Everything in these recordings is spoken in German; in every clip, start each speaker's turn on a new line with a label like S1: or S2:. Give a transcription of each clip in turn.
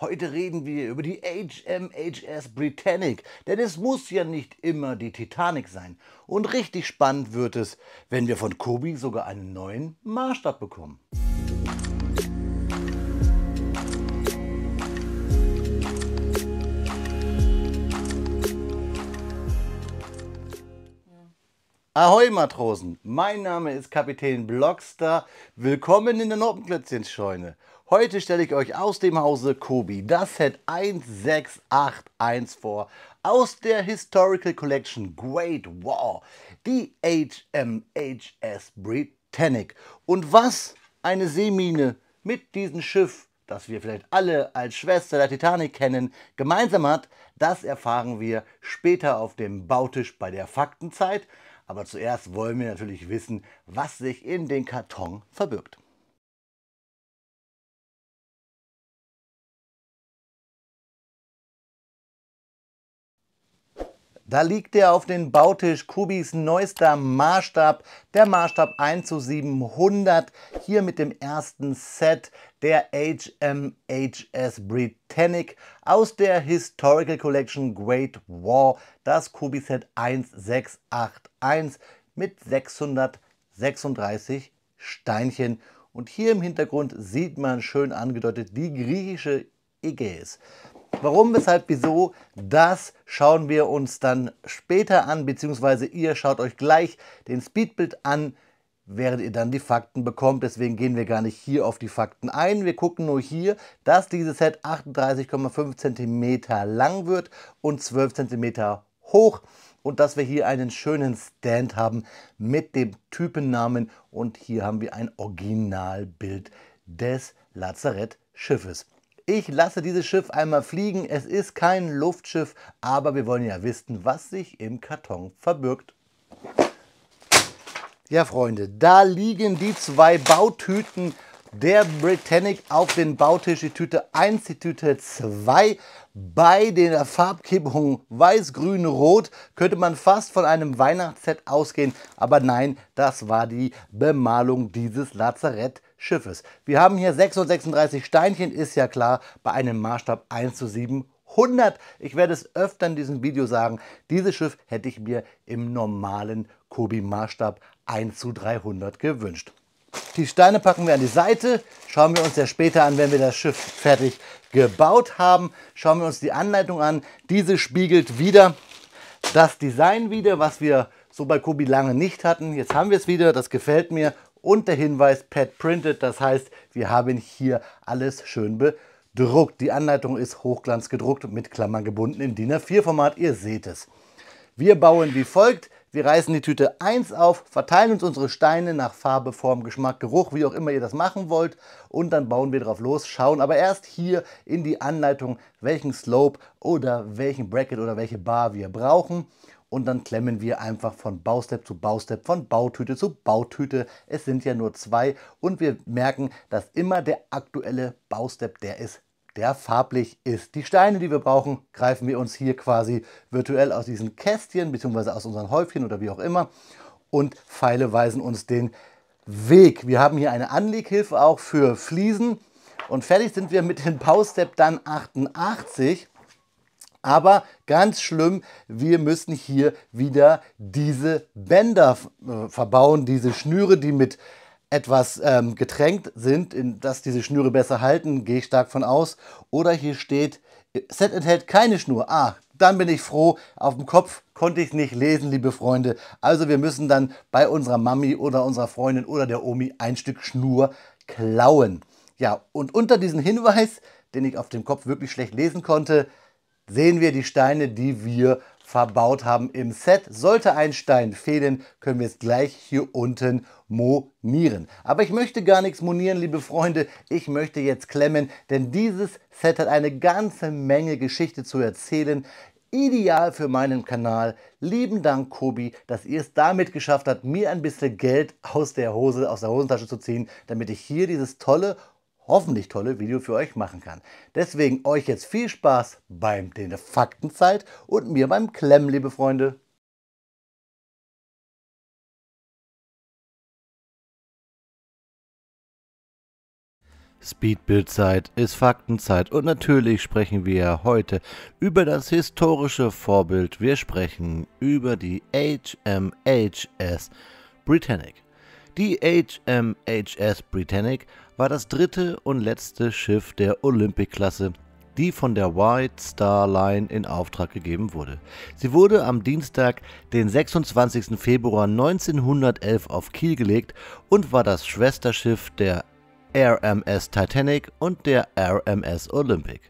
S1: Heute reden wir über die HMHS Britannic, denn es muss ja nicht immer die Titanic sein. Und richtig spannend wird es, wenn wir von Kobi sogar einen neuen Maßstab bekommen. Ahoi Matrosen, mein Name ist Kapitän Blockstar, willkommen in der Noppenklötzchenscheune. Heute stelle ich euch aus dem Hause Kobi das Set 1681 vor, aus der Historical Collection Great War, die HMHS Britannic. Und was eine Seemine mit diesem Schiff, das wir vielleicht alle als Schwester der Titanic kennen, gemeinsam hat, das erfahren wir später auf dem Bautisch bei der Faktenzeit. Aber zuerst wollen wir natürlich wissen, was sich in den Karton verbirgt. Da liegt er auf dem Bautisch, Kobis neuester Maßstab, der Maßstab 1:700, hier mit dem ersten Set der HMHS Britannic aus der Historical Collection Great War, das Kobi-Set 1681 mit 636 Steinchen. Und hier im Hintergrund sieht man schön angedeutet die griechische Ägäis. Warum, weshalb, wieso, das schauen wir uns dann später an, beziehungsweise ihr schaut euch gleich den Speedbild an, während ihr dann die Fakten bekommt. Deswegen gehen wir gar nicht hier auf die Fakten ein. Wir gucken nur hier, dass dieses Set 38,5 cm lang wird und 12 cm hoch. Und dass wir hier einen schönen Stand haben mit dem Typennamen. Und hier haben wir ein Originalbild des Lazarettschiffes. Ich lasse dieses Schiff einmal fliegen. Es ist kein Luftschiff, aber wir wollen ja wissen, was sich im Karton verbirgt. Ja, Freunde, da liegen die zwei Bautüten der Britannic auf den Bautisch. Die Tüte 1, die Tüte 2. Bei der Farbgebung weiß, grün, rot könnte man fast von einem Weihnachtsset ausgehen. Aber nein, das war die Bemalung dieses Lazarettschiffes. Wir haben hier 636 Steinchen, ist ja klar, bei einem Maßstab 1:700. Ich werde es öfter in diesem Video sagen, dieses Schiff hätte ich mir im normalen Kobi-Maßstab 1:300 gewünscht. Die Steine packen wir an die Seite, schauen wir uns ja später an, wenn wir das Schiff fertig gebaut haben. Schauen wir uns die Anleitung an. Diese spiegelt wieder das Design wieder, was wir so bei Kobi lange nicht hatten. Jetzt haben wir es wieder, das gefällt mir. Und der Hinweis Pad Printed, das heißt, wir haben hier alles schön bedruckt. Die Anleitung ist hochglanz gedruckt und mit Klammern gebunden im DIN A4-Format, ihr seht es. Wir bauen wie folgt. Wir reißen die Tüte 1 auf, verteilen uns unsere Steine nach Farbe, Form, Geschmack, Geruch, wie auch immer ihr das machen wollt. Und dann bauen wir drauf los, schauen aber erst hier in die Anleitung, welchen Slope oder welchen Bracket oder welche Bar wir brauchen. Und dann klemmen wir einfach von Baustep zu Baustep, von Bautüte zu Bautüte. Es sind ja nur zwei und wir merken, dass immer der aktuelle Baustep der farblich ist. Die Steine, die wir brauchen, greifen wir uns hier quasi virtuell aus diesen Kästchen bzw. aus unseren Häufchen oder wie auch immer und Pfeile weisen uns den Weg. Wir haben hier eine Anleghilfe auch für Fliesen und fertig sind wir mit dem Baustep dann 88. Aber ganz schlimm, wir müssen hier wieder diese Bänder verbauen, diese Schnüre, die mit etwas getränkt sind, dass diese Schnüre besser halten, gehe ich stark von aus. Oder hier steht, Set enthält keine Schnur. Ah, dann bin ich froh, auf dem Kopf konnte ich es nicht lesen, liebe Freunde. Also wir müssen dann bei unserer Mami oder unserer Freundin oder der Omi ein Stück Schnur klauen. Ja, und unter diesem Hinweis, den ich auf dem Kopf wirklich schlecht lesen konnte, sehen wir die Steine, die wir verbaut haben im Set. Sollte ein Stein fehlen, können wir es gleich hier unten monieren. Aber ich möchte gar nichts monieren, liebe Freunde. Ich möchte jetzt klemmen, denn dieses Set hat eine ganze Menge Geschichte zu erzählen. Ideal für meinen Kanal. Lieben Dank, Kobi, dass ihr es damit geschafft habt, mir ein bisschen Geld aus der Hosentasche zu ziehen, damit ich hier dieses hoffentlich tolle Video für euch machen kann. Deswegen euch jetzt viel Spaß beim der Faktenzeit und mir beim Klemmen, liebe Freunde. Speedbildzeit ist Faktenzeit und natürlich sprechen wir heute über das historische Vorbild. Wir sprechen über die HMHS Britannic. Die HMHS Britannic war das dritte und letzte Schiff der Olympic-Klasse, die von der White Star Line in Auftrag gegeben wurde. Sie wurde am Dienstag, den 26. Februar 1911 auf Kiel gelegt und war das Schwesterschiff der RMS Titanic und der RMS Olympic.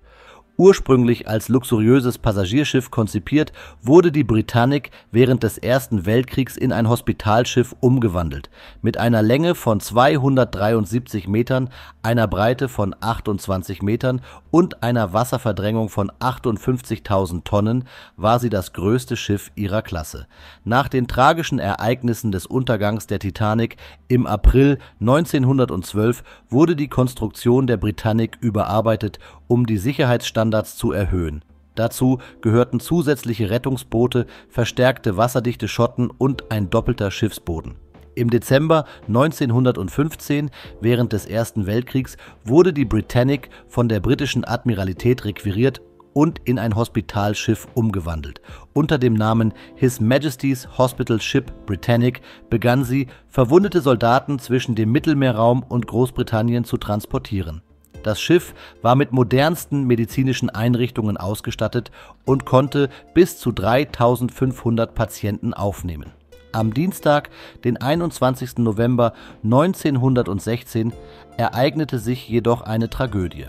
S1: Ursprünglich als luxuriöses Passagierschiff konzipiert, wurde die Britannic während des Ersten Weltkriegs in ein Hospitalschiff umgewandelt. Mit einer Länge von 273 Metern, einer Breite von 28 Metern und einer Wasserverdrängung von 58.000 Tonnen war sie das größte Schiff ihrer Klasse. Nach den tragischen Ereignissen des Untergangs der Titanic im April 1912 wurde die Konstruktion der Britannic überarbeitet, um die Sicherheitsstandards zu erhöhen. Dazu gehörten zusätzliche Rettungsboote, verstärkte wasserdichte Schotten und ein doppelter Schiffsboden. Im Dezember 1915, während des Ersten Weltkriegs, wurde die Britannic von der britischen Admiralität requiriert und in ein Hospitalschiff umgewandelt. Unter dem Namen His Majesty's Hospital Ship Britannic begann sie, verwundete Soldaten zwischen dem Mittelmeerraum und Großbritannien zu transportieren. Das Schiff war mit modernsten medizinischen Einrichtungen ausgestattet und konnte bis zu 3.500 Patienten aufnehmen. Am Dienstag, den 21. November 1916, ereignete sich jedoch eine Tragödie.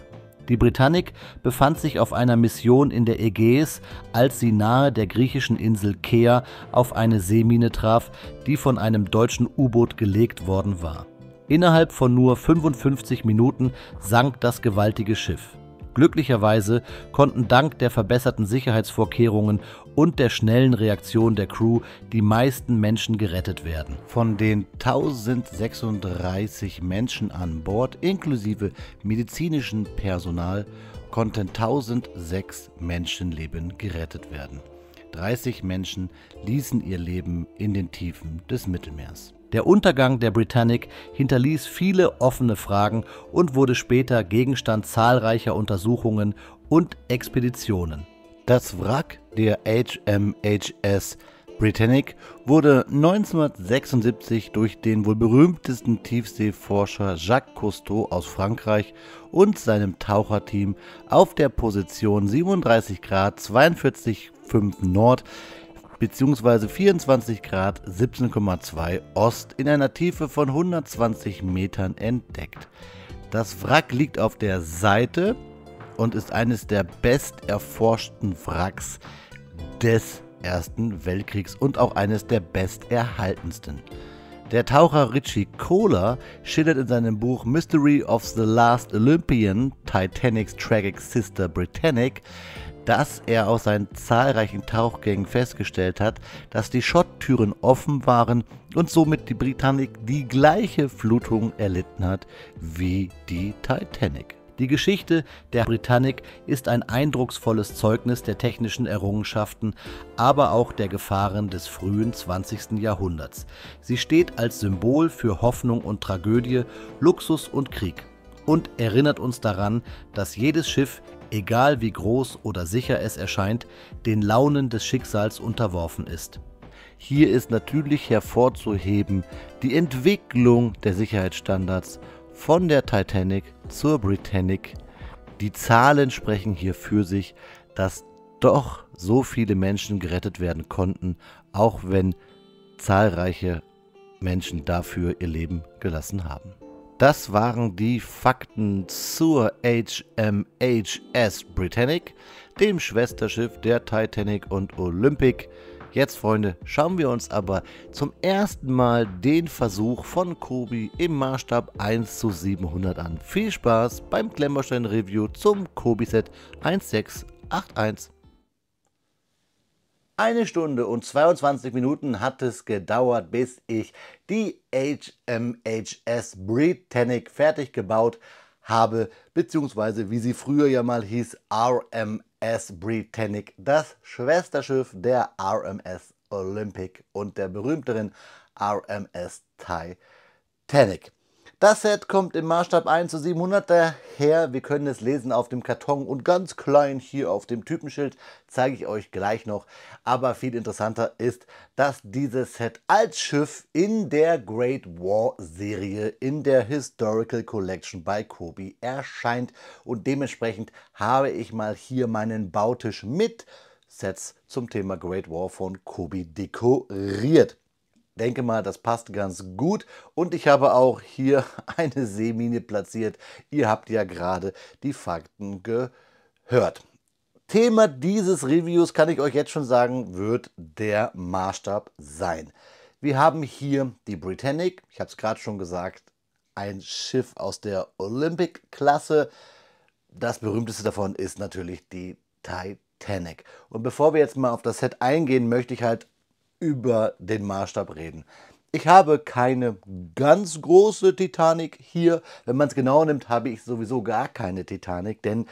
S1: Die Britannic befand sich auf einer Mission in der Ägäis, als sie nahe der griechischen Insel Kea auf eine Seemine traf, die von einem deutschen U-Boot gelegt worden war. Innerhalb von nur 55 Minuten sank das gewaltige Schiff. Glücklicherweise konnten dank der verbesserten Sicherheitsvorkehrungen und der schnellen Reaktion der Crew die meisten Menschen gerettet werden. Von den 1036 Menschen an Bord, inklusive medizinischem Personal, konnten 1006 Menschenleben gerettet werden. 30 Menschen ließen ihr Leben in den Tiefen des Mittelmeers. Der Untergang der Britannic hinterließ viele offene Fragen und wurde später Gegenstand zahlreicher Untersuchungen und Expeditionen. Das Wrack der HMHS Britannic wurde 1976 durch den wohl berühmtesten Tiefseeforscher Jacques Cousteau aus Frankreich und seinem Taucherteam auf der Position 37 Grad 42,5 Nord bzw. 24 Grad 17,2 Ost in einer Tiefe von 120 Metern entdeckt. Das Wrack liegt auf der Seite und ist eines der besterforschten Wracks des Ersten Weltkriegs und auch eines der besterhaltensten. Der Taucher Richie Kohler schildert in seinem Buch Mystery of the Last Olympian, Titanic's Tragic Sister Britannic, dass er aus seinen zahlreichen Tauchgängen festgestellt hat, dass die Schotttüren offen waren und somit die Britannic die gleiche Flutung erlitten hat wie die Titanic. Die Geschichte der Britannic ist ein eindrucksvolles Zeugnis der technischen Errungenschaften, aber auch der Gefahren des frühen 20. Jahrhunderts. Sie steht als Symbol für Hoffnung und Tragödie, Luxus und Krieg und erinnert uns daran, dass jedes Schiff, egal wie groß oder sicher es erscheint, den Launen des Schicksals unterworfen ist. Hier ist natürlich hervorzuheben die Entwicklung der Sicherheitsstandards von der Titanic zur Britannic. Die Zahlen sprechen hier für sich, dass doch so viele Menschen gerettet werden konnten, auch wenn zahlreiche Menschen dafür ihr Leben gelassen haben. Das waren die Fakten zur HMHS Britannic, dem Schwesterschiff der Titanic und Olympic. Jetzt, Freunde, schauen wir uns aber zum ersten Mal den Versuch von Kobi im Maßstab 1:700 an. Viel Spaß beim Klemmbaustein-Review zum Kobi-Set 1681. 1 Stunde und 22 Minuten hat es gedauert, bis ich die HMHS Britannic fertig gebaut habe, beziehungsweise wie sie früher ja mal hieß, RMS Britannic, das Schwesterschiff der RMS Olympic und der berühmteren RMS Titanic. Das Set kommt im Maßstab 1:700 daher. Wir können es lesen auf dem Karton und ganz klein hier auf dem Typenschild, zeige ich euch gleich noch. Aber viel interessanter ist, dass dieses Set als Schiff in der Great War Serie in der Historical Collection bei Kobi erscheint. Und dementsprechend habe ich mal hier meinen Bautisch mit Sets zum Thema Great War von Kobi dekoriert. Denke mal, das passt ganz gut und ich habe auch hier eine Seemine platziert. Ihr habt ja gerade die Fakten gehört. Thema dieses Reviews, kann ich euch jetzt schon sagen, wird der Maßstab sein. Wir haben hier die Britannic, ich habe es gerade schon gesagt, ein Schiff aus der Olympic-Klasse. Das berühmteste davon ist natürlich die Titanic. Und bevor wir jetzt mal auf das Set eingehen, möchte ich halt über den Maßstab reden. Ich habe keine ganz große Titanic hier. Wenn man es genau nimmt, habe ich sowieso gar keine Titanic, denn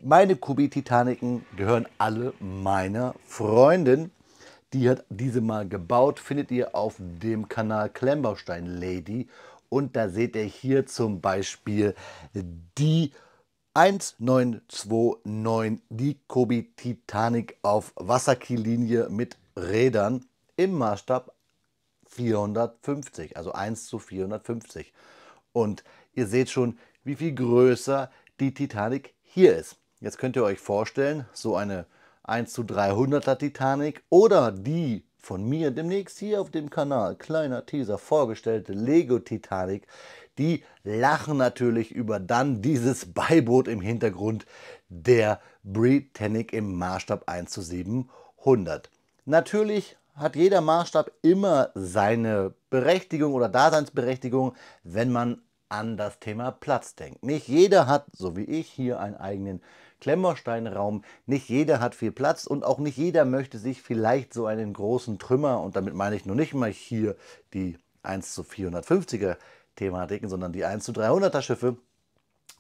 S1: meine Kobi-Titaniken gehören alle meiner Freundin. Die hat diese mal gebaut, findet ihr auf dem Kanal Klemmbaustein Lady. Und da seht ihr hier zum Beispiel die 1929, die Kobi Titanic auf Wasserkiellinie mit Rädern im Maßstab 450, also 1:450. Und ihr seht schon, wie viel größer die Titanic hier ist. Jetzt könnt ihr euch vorstellen, so eine 1:300er Titanic oder die von mir demnächst hier auf dem Kanal, kleiner Teaser, vorgestellte Lego Titanic, die lachen natürlich über dann dieses Beiboot im Hintergrund der Britannic im Maßstab 1:700. Natürlich hat jeder Maßstab immer seine Berechtigung oder Daseinsberechtigung, wenn man an das Thema Platz denkt. Nicht jeder hat, so wie ich, hier einen eigenen Klemmbausteinraum. Nicht jeder hat viel Platz und auch nicht jeder möchte sich vielleicht so einen großen Trümmer, und damit meine ich nur nicht mal hier die 1:450er Thematiken, sondern die 1:300er Schiffe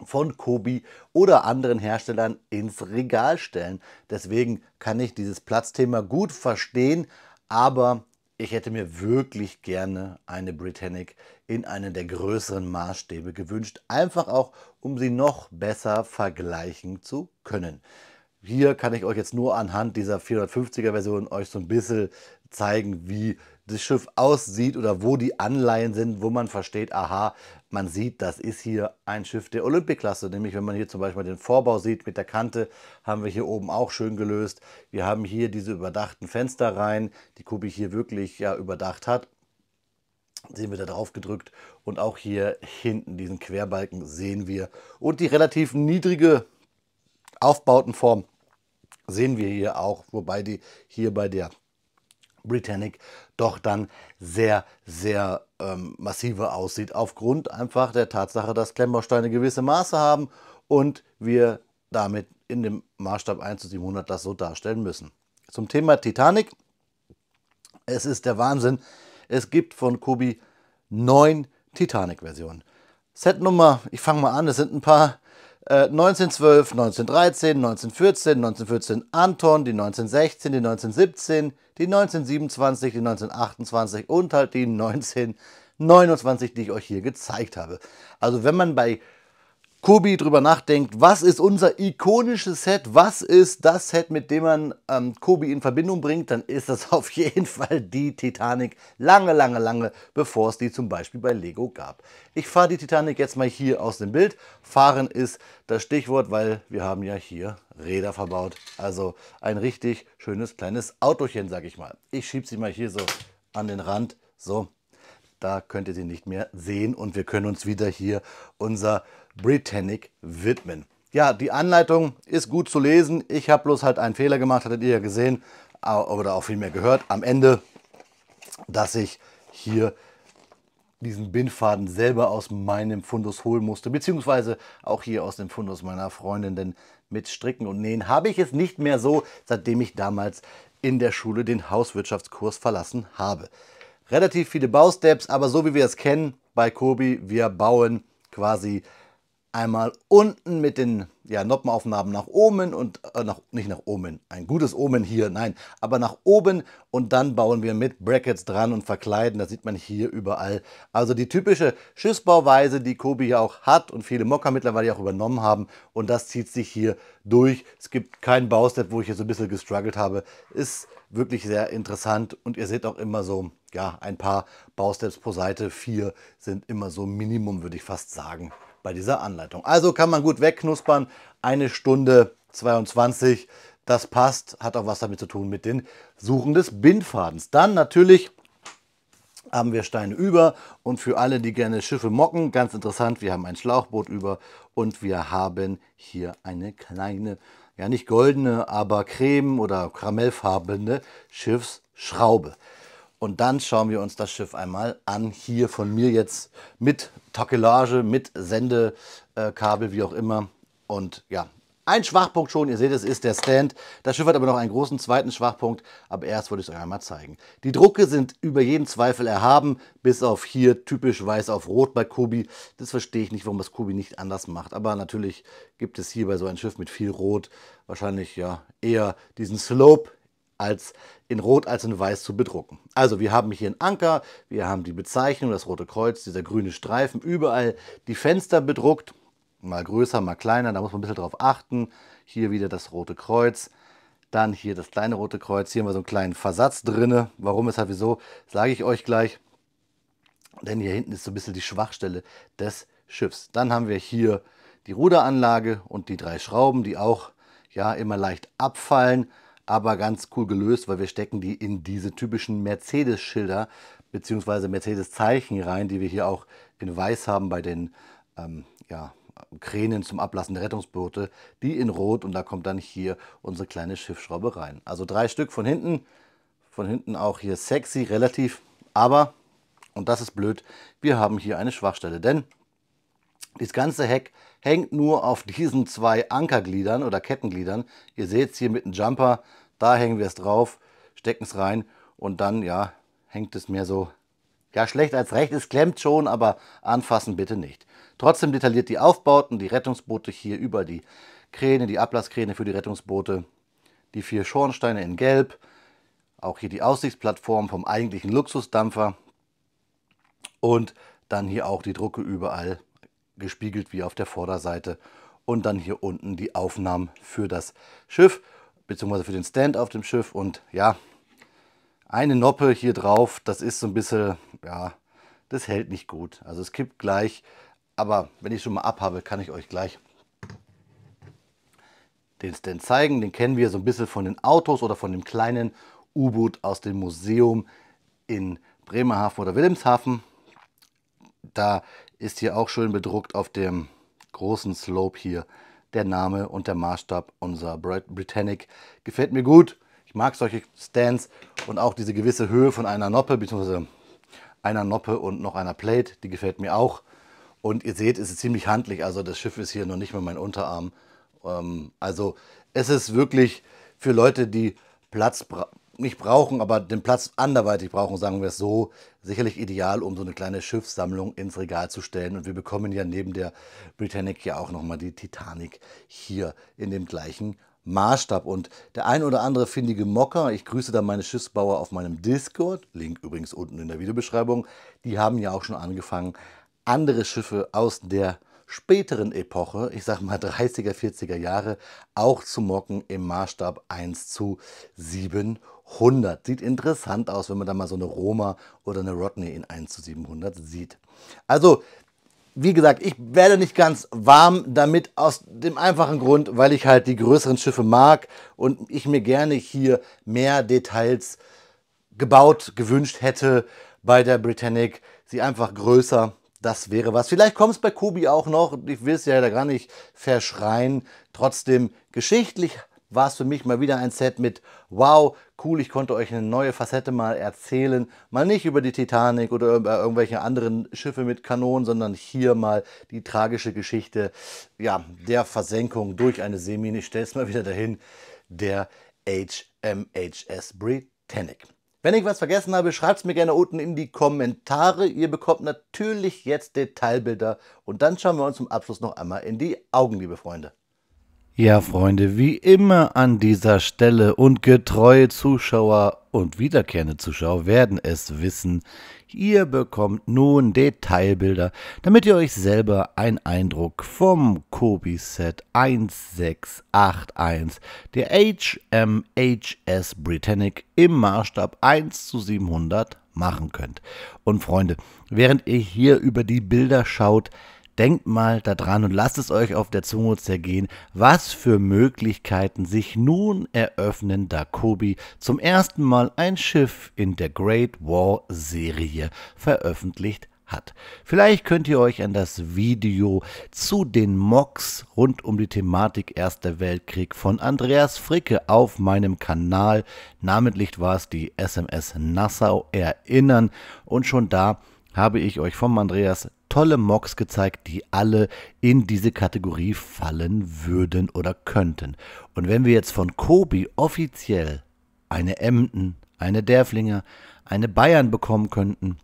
S1: von Kobi oder anderen Herstellern ins Regal stellen. Deswegen kann ich dieses Platzthema gut verstehen, aber ich hätte mir wirklich gerne eine Britannic in einen der größeren Maßstäbe gewünscht, einfach auch, um sie noch besser vergleichen zu können. Hier kann ich euch jetzt nur anhand dieser 450er Version euch so ein bisschen zeigen, wie das Schiff aussieht oder wo die Anleihen sind, wo man versteht, aha, man sieht, das ist hier ein Schiff der Olympic-Klasse. Nämlich, wenn man hier zum Beispiel den Vorbau sieht mit der Kante, haben wir hier oben auch schön gelöst. Wir haben hier diese überdachten Fenster rein, die Kobi hier wirklich ja überdacht hat. Sehen wir da drauf gedrückt und auch hier hinten diesen Querbalken sehen wir. Und die relativ niedrige Aufbautenform sehen wir hier auch, wobei die hier bei der Britannic doch dann sehr, sehr massiver aussieht, aufgrund einfach der Tatsache, dass Klemmbausteine gewisse Maße haben und wir damit in dem Maßstab 1:700 das so darstellen müssen. Zum Thema Titanic. Es ist der Wahnsinn. Es gibt von Kobi 9 Titanic-Versionen. Setnummer, ich fange mal an, es sind ein paar. 1912, 1913, 1914, 1914 Anton, die 1916, die 1917, die 1927, die 1928 und halt die 1929, die ich euch hier gezeigt habe. Also wenn man bei Kobi drüber nachdenkt, was ist unser ikonisches Set, was ist das Set, mit dem man Kobi in Verbindung bringt, dann ist das auf jeden Fall die Titanic, lange, lange, lange, bevor es die zum Beispiel bei Lego gab. Ich fahre die Titanic jetzt mal hier aus dem Bild. Fahren ist das Stichwort, weil wir haben ja hier Räder verbaut. Also ein richtig schönes kleines Autochen, sag ich mal. Ich schiebe sie mal hier so an den Rand, so. Da könnt ihr sie nicht mehr sehen und wir können uns wieder hier unser Britannic widmen. Ja, die Anleitung ist gut zu lesen. Ich habe bloß halt einen Fehler gemacht, hattet ihr ja gesehen oder auch viel mehr gehört am Ende, dass ich hier diesen Bindfaden selber aus meinem Fundus holen musste, beziehungsweise auch hier aus dem Fundus meiner Freundin, denn mit Stricken und Nähen habe ich es nicht mehr so, seitdem ich damals in der Schule den Hauswirtschaftskurs verlassen habe. Relativ viele Bausteps, aber so wie wir es kennen bei Kobi, wir bauen quasi einmal unten mit den Noppenaufnahmen nach oben und nicht nach oben, ein gutes Omen hier, nein, aber nach oben, und dann bauen wir mit Brackets dran und verkleiden. Das sieht man hier überall. Also die typische Schiffsbauweise, die Kobi ja auch hat und viele Mocker mittlerweile auch übernommen haben, und das zieht sich hier durch. Es gibt kein Baustep, wo ich hier so ein bisschen gestruggelt habe. Ist wirklich sehr interessant, und ihr seht auch immer so, ja, ein paar Bausteps pro Seite. 4 sind immer so Minimum, würde ich fast sagen, bei dieser Anleitung. Also kann man gut wegknuspern. 1 Stunde 22, das passt. Hat auch was damit zu tun mit den Suchen des Bindfadens. Dann natürlich haben wir Steine über, und für alle, die gerne Schiffe mocken, ganz interessant, wir haben ein Schlauchboot über und wir haben hier eine kleine, ja nicht goldene, aber creme- oder karamellfarbene Schiffsschraube. Und dann schauen wir uns das Schiff einmal an. Hier von mir jetzt mit Takelage, mit Sendekabel, wie auch immer. Und ja, ein Schwachpunkt schon, ihr seht, es ist der Stand. Das Schiff hat aber noch einen großen zweiten Schwachpunkt, aber erst wollte ich es euch einmal zeigen. Die Drucke sind über jeden Zweifel erhaben, bis auf hier typisch weiß auf rot bei Kobi. Das verstehe ich nicht, warum das Kobi nicht anders macht. Aber natürlich gibt es hier bei so einem Schiff mit viel Rot wahrscheinlich ja eher diesen Slope als in Rot als in Weiß zu bedrucken. Also wir haben hier einen Anker, wir haben die Bezeichnung, das Rote Kreuz, dieser grüne Streifen, überall die Fenster bedruckt, mal größer, mal kleiner, da muss man ein bisschen drauf achten. Hier wieder das Rote Kreuz, dann hier das kleine Rote Kreuz, hier haben wir so einen kleinen Versatz drin. Warum, weshalb, wieso, sage ich euch gleich, denn hier hinten ist so ein bisschen die Schwachstelle des Schiffs. Dann haben wir hier die Ruderanlage und die 3 Schrauben, die auch ja immer leicht abfallen, aber ganz cool gelöst, weil wir stecken die in diese typischen Mercedes-Schilder bzw. Mercedes-Zeichen rein, die wir hier auch in Weiß haben bei den Kränen zum Ablassen der Rettungsboote, die in Rot, und da kommt dann hier unsere kleine Schiffsschraube rein. Also 3 Stück von hinten auch hier sexy, relativ, aber, und das ist blöd, wir haben hier eine Schwachstelle, denn das ganze Heck hängt nur auf diesen 2 Ankergliedern oder Kettengliedern. Ihr seht es hier mit dem Jumper, da hängen wir es drauf, stecken es rein, und dann ja hängt es mehr so, ja schlecht als recht, es klemmt schon, aber anfassen bitte nicht. Trotzdem detailliert die Aufbauten, die Rettungsboote hier über die Kräne, die Ablasskräne für die Rettungsboote, die 4 Schornsteine in Gelb, auch hier die Aussichtsplattform vom eigentlichen Luxusdampfer und dann hier auch die Drucke überall gespiegelt wie auf der Vorderseite, und dann hier unten die Aufnahmen für das Schiff bzw. für den Stand auf dem Schiff. Und ja, eine Noppe hier drauf, das ist so ein bisschen, ja, das hält nicht gut. Also es kippt gleich, aber wenn ich schon mal abhabe, kann ich euch gleich den Stand zeigen. Den kennen wir so ein bisschen von den Autos oder von dem kleinen U-Boot aus dem Museum in Bremerhaven oder Wilhelmshaven. Da ist hier auch schön bedruckt auf dem großen Slope hier der Name und der Maßstab unserer Britannic. Gefällt mir gut. Ich mag solche Stands und auch diese gewisse Höhe von einer Noppe, beziehungsweise einer Noppe und noch einer Plate, die gefällt mir auch. Und ihr seht, es ist ziemlich handlich, also das Schiff ist hier noch nicht mal mein Unterarm. Also es ist wirklich für Leute, die Platz nicht brauchen, aber den Platz anderweitig brauchen, sagen wir es so, sicherlich ideal, um so eine kleine Schiffssammlung ins Regal zu stellen. Und wir bekommen ja neben der Britannic ja auch nochmal die Titanic hier in dem gleichen Maßstab. Und der ein oder andere findige Mocker, ich grüße da meine Schiffsbauer auf meinem Discord, Link übrigens unten in der Videobeschreibung, die haben ja auch schon angefangen, andere Schiffe aus der späteren Epoche, ich sag mal 30er, 40er Jahre, auch zu mocken im Maßstab 1:700. Sieht interessant aus, wenn man da mal so eine Roma oder eine Rodney in 1:700 sieht. Also, wie gesagt, ich werde nicht ganz warm damit, aus dem einfachen Grund, weil ich halt die größeren Schiffe mag und ich mir gerne hier mehr Details gebaut, gewünscht hätte bei der Britannic. Sie einfach größer. Das wäre was. Vielleicht kommt es bei Kobi auch noch. Ich will es ja da gar nicht verschreien. Trotzdem, geschichtlich war es für mich mal wieder ein Set mit wow, cool, ich konnte euch eine neue Facette mal erzählen. Mal nicht über die Titanic oder über irgendwelche anderen Schiffe mit Kanonen, sondern hier mal die tragische Geschichte, ja, der Versenkung durch eine Seemine. Ich stelle es mal wieder dahin, der HMHS Britannic. Wenn ich was vergessen habe, schreibt es mir gerne unten in die Kommentare. Ihr bekommt natürlich jetzt Detailbilder und dann schauen wir uns zum Abschluss noch einmal in die Augen, liebe Freunde. Ja, Freunde, wie immer an dieser Stelle und getreue Zuschauer und wiederkehrende Zuschauer werden es wissen, ihr bekommt nun Detailbilder, damit ihr euch selber einen Eindruck vom Kobi Set 1681 der HMHS Britannic im Maßstab 1:700 machen könnt. Und Freunde, während ihr hier über die Bilder schaut, denkt mal daran und lasst es euch auf der Zunge zergehen, was für Möglichkeiten sich nun eröffnen, da Kobi zum ersten Mal ein Schiff in der Great War Serie veröffentlicht hat. Vielleicht könnt ihr euch an das Video zu den Mocks rund um die Thematik Erster Weltkrieg von Andreas Fricke auf meinem Kanal, namentlich war es die SMS Nassau, erinnern, und schon da habe ich euch vom Andreas tolle Mocks gezeigt, die alle in diese Kategorie fallen würden oder könnten. Und wenn wir jetzt von Kobi offiziell eine Emden, eine Derflinger, eine Bayern bekommen könnten,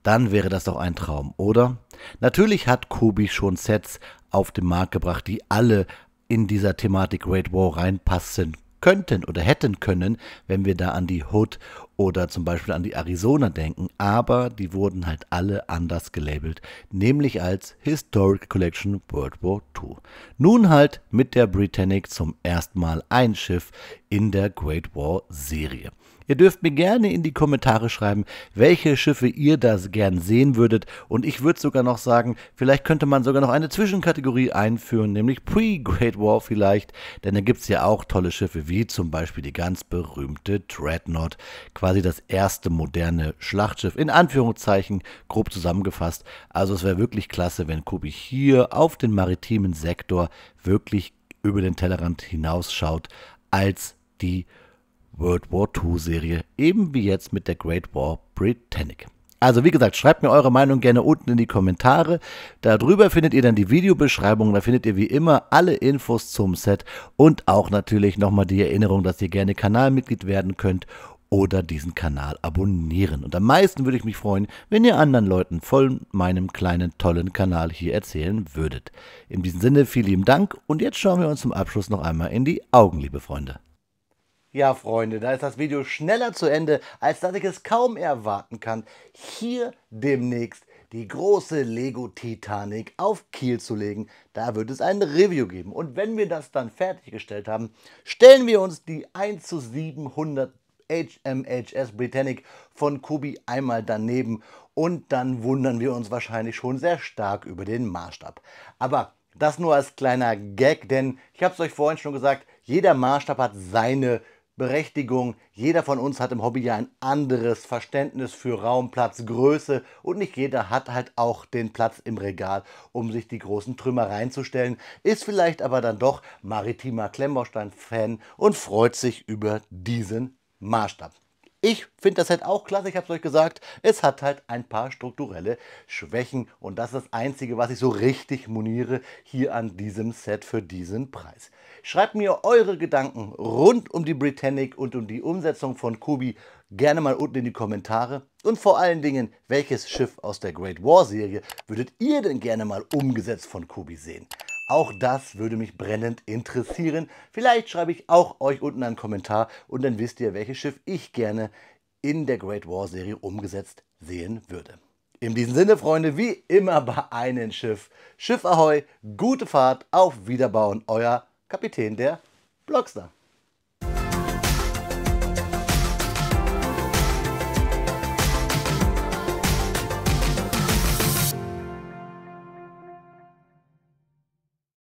S1: dann wäre das doch ein Traum, oder? Natürlich hat Kobi schon Sets auf den Markt gebracht, die alle in dieser Thematik Great War reinpassen könnten oder hätten können, wenn wir da an die Hood oder zum Beispiel an die Arizona denken, aber die wurden halt alle anders gelabelt, nämlich als Historic Collection World War II. Nun halt mit der Britannic zum ersten Mal ein Schiff in der Great War Serie. Ihr dürft mir gerne in die Kommentare schreiben, welche Schiffe ihr da gern sehen würdet, und ich würde sogar noch sagen, vielleicht könnte man sogar noch eine Zwischenkategorie einführen, nämlich Pre-Great War vielleicht, denn da gibt es ja auch tolle Schiffe, wie zum Beispiel die ganz berühmte Dreadnought, quasi das erste moderne Schlachtschiff, in Anführungszeichen, grob zusammengefasst. Also es wäre wirklich klasse, wenn Kobi hier auf den maritimen Sektor wirklich über den Tellerrand hinausschaut, als die World War II Serie, eben wie jetzt mit der Great War Britannic. Also wie gesagt, schreibt mir eure Meinung gerne unten in die Kommentare. Darüber findet ihr dann die Videobeschreibung, da findet ihr wie immer alle Infos zum Set und auch natürlich nochmal die Erinnerung, dass ihr gerne Kanalmitglied werden könnt oder diesen Kanal abonnieren. Und am meisten würde ich mich freuen, wenn ihr anderen Leuten von meinem kleinen, tollen Kanal hier erzählen würdet. In diesem Sinne, vielen lieben Dank und jetzt schauen wir uns zum Abschluss noch einmal in die Augen, liebe Freunde. Ja, Freunde, da ist das Video schneller zu Ende, als dass ich es kaum erwarten kann, hier demnächst die große Lego Titanic auf Kiel zu legen. Da wird es ein Review geben. Und wenn wir das dann fertiggestellt haben, stellen wir uns die 1:700 HMHS Britannic von Kobi einmal daneben und dann wundern wir uns wahrscheinlich schon sehr stark über den Maßstab. Aber das nur als kleiner Gag, denn ich habe es euch vorhin schon gesagt, jeder Maßstab hat seine Berechtigung. Jeder von uns hat im Hobby ja ein anderes Verständnis für Raum, Platz, Größe und nicht jeder hat halt auch den Platz im Regal, um sich die großen Trümmer reinzustellen, ist vielleicht aber dann doch maritimer Klemmbaustein-Fan und freut sich über diesen Maßstab. Ich finde das Set auch klasse, ich habe es euch gesagt, es hat halt ein paar strukturelle Schwächen und das ist das Einzige, was ich so richtig moniere hier an diesem Set für diesen Preis. Schreibt mir eure Gedanken rund um die Britannic und um die Umsetzung von Kobi gerne mal unten in die Kommentare und vor allen Dingen, welches Schiff aus der Great War Serie würdet ihr denn gerne mal umgesetzt von Kobi sehen? Auch das würde mich brennend interessieren. Vielleicht schreibe ich auch euch unten einen Kommentar und dann wisst ihr, welches Schiff ich gerne in der Great War Serie umgesetzt sehen würde. In diesem Sinne, Freunde, wie immer bei einem Schiff. Schiff Ahoi, gute Fahrt, auf Wiederbauen, euer Kapitän der Blockstar.